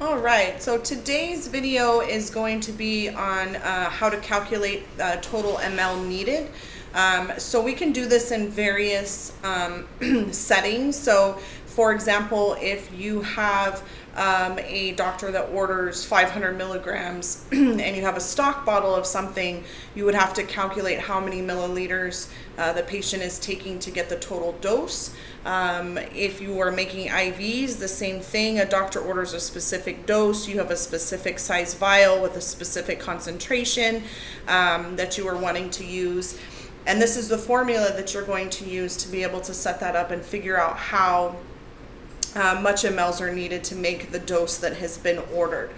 All right, so today's video is going to be on how to calculate total ml needed. So we can do this in various settings. So for example, if you have a doctor that orders 500 milligrams and you have a stock bottle of something, you would have to calculate how many milliliters the patient is taking to get the total dose. If you are making IVs, the same thing. A doctor orders a specific dose. You have a specific size vial with a specific concentration that you are wanting to use. And this is the formula that you're going to use to be able to set that up and figure out how much mLs are needed to make the dose that has been ordered.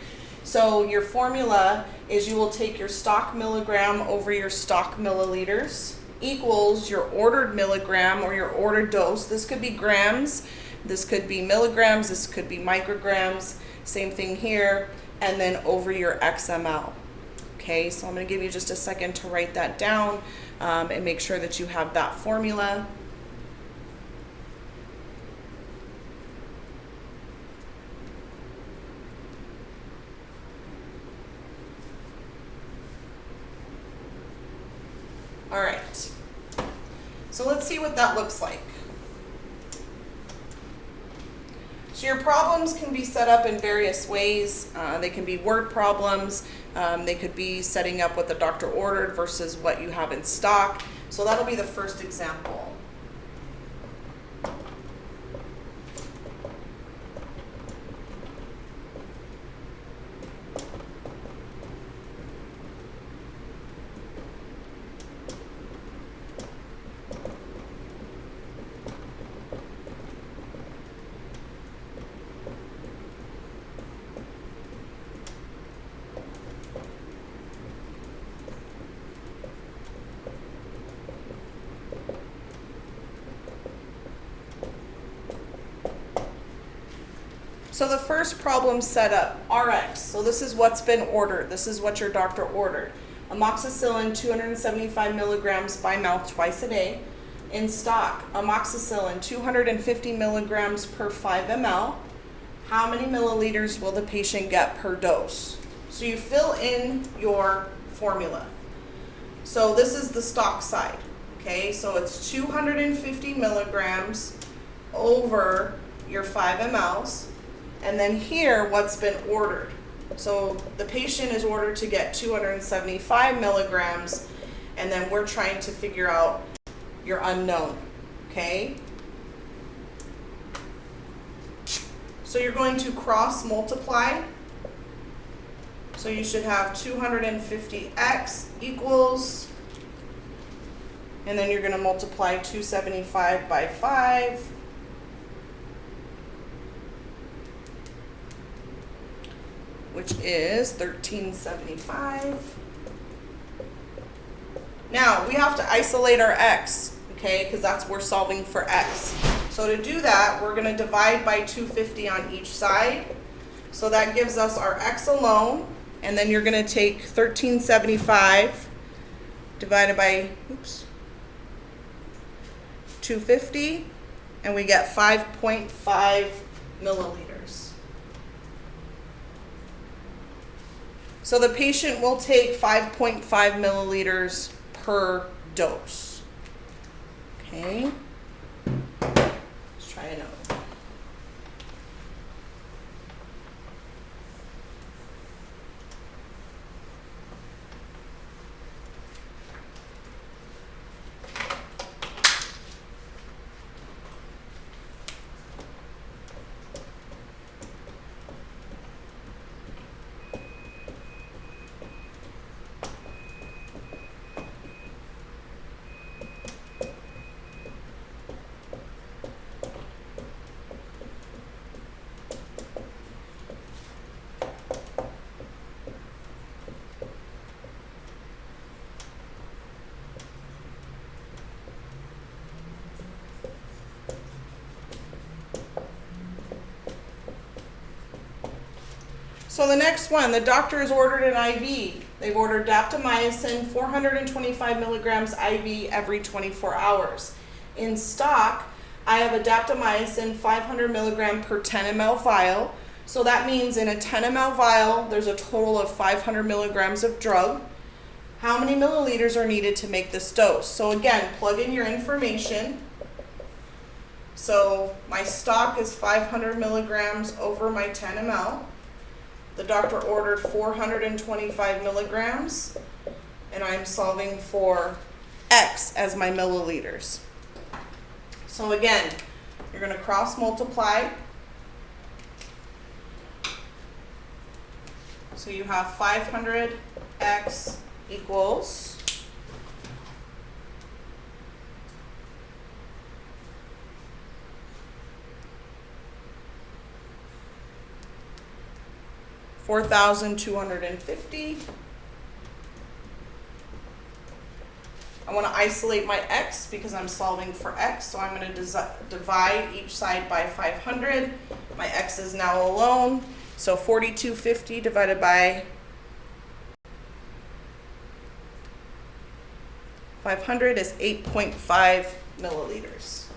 So your formula is you will take your stock milligram over your stock milliliters equals your ordered milligram or your ordered dose. This could be grams, this could be milligrams, this could be micrograms, same thing here, and then over your XML. Okay, so I'm going to give you just a second to write that down and make sure that you have that formula. All right, so let's see what that looks like. So your problems can be set up in various ways. They can be word problems. They could be setting up what the doctor ordered versus what you have in stock. So that'll be the first example. So the first problem set up, RX. So this is what's been ordered. This is what your doctor ordered. Amoxicillin, 275 milligrams by mouth twice a day. In stock, amoxicillin, 250 milligrams per 5 ml. How many milliliters will the patient get per dose? So you fill in your formula. So this is the stock side. Okay, so it's 250 milligrams over your 5 mLs. And then here, what's been ordered. So the patient is ordered to get 275 milligrams, and then we're trying to figure out your unknown, okay? So you're going to cross multiply. So you should have 250x equals, and then you're going to multiply 275 by 5. Which is 1375. Now we have to isolate our x, okay, because we're solving for x. So to do that, we're going to divide by 250 on each side. So that gives us our x alone, and then you're going to take 1375 divided by 250, and we get 5.5 milliliters. So the patient will take 5.5 milliliters per dose. Okay, let's try another one. So the next one, the doctor has ordered an IV. They've ordered daptomycin, 425 milligrams IV every 24 hours. In stock, I have a daptomycin 500 milligram per 10 ml vial. So that means in a 10 ml vial, there's a total of 500 milligrams of drug. How many milliliters are needed to make this dose? So again, plug in your information. So my stock is 500 milligrams over my 10 ml. The doctor ordered 425 milligrams, and I'm solving for X as my milliliters. So again, you're going to cross multiply. So you have 500x equals 4,250. I want to isolate my x because I'm solving for x, so I'm going to divide each side by 500. My x is now alone, so 4,250 divided by 500 is 8.5 milliliters.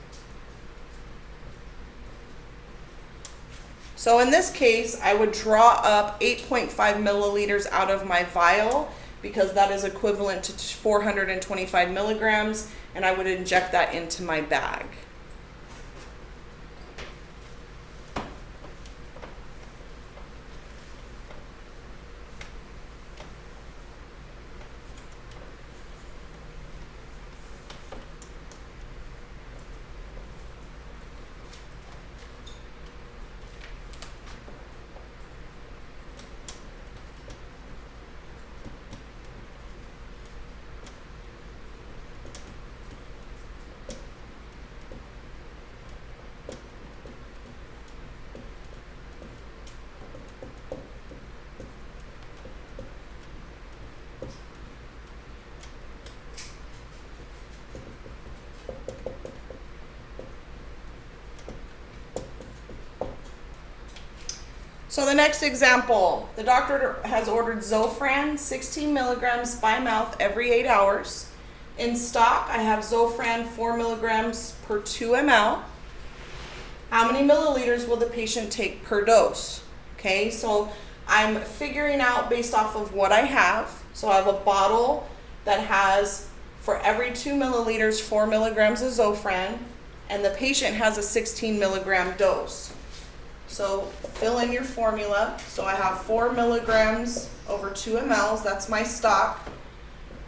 So in this case, I would draw up 8.5 milliliters out of my vial because that is equivalent to 425 milligrams, and I would inject that into my bag. So the next example, the doctor has ordered Zofran 16 milligrams by mouth every 8 hours. In stock, I have Zofran 4 milligrams per 2 ml. How many milliliters will the patient take per dose? Okay, so I'm figuring out based off of what I have. So I have a bottle that has, for every 2 milliliters, 4 milligrams of Zofran, and the patient has a 16 milligram dose. So fill in your formula. So I have 4 milligrams over 2 mLs, that's my stock.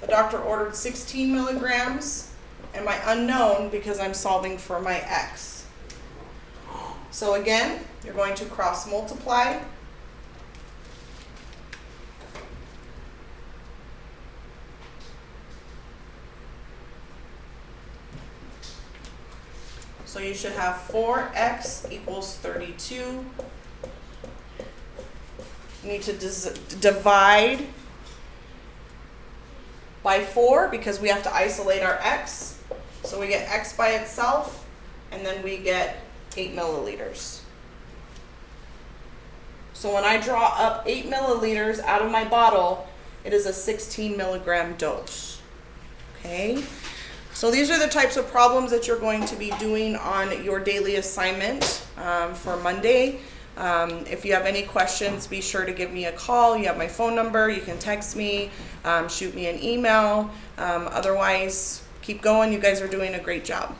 The doctor ordered 16 milligrams, and my unknown because I'm solving for my X. So again, you're going to cross multiply. So you should have 4x equals 32. You need to divide by 4 because we have to isolate our x. So we get x by itself, and then we get 8 milliliters. So when I draw up 8 milliliters out of my bottle, it is a 16 milligram dose. Okay? So these are the types of problems that you're going to be doing on your daily assignment for Monday. If you have any questions, be sure to give me a call. You have my phone number. You can text me, shoot me an email. Otherwise, keep going. You guys are doing a great job.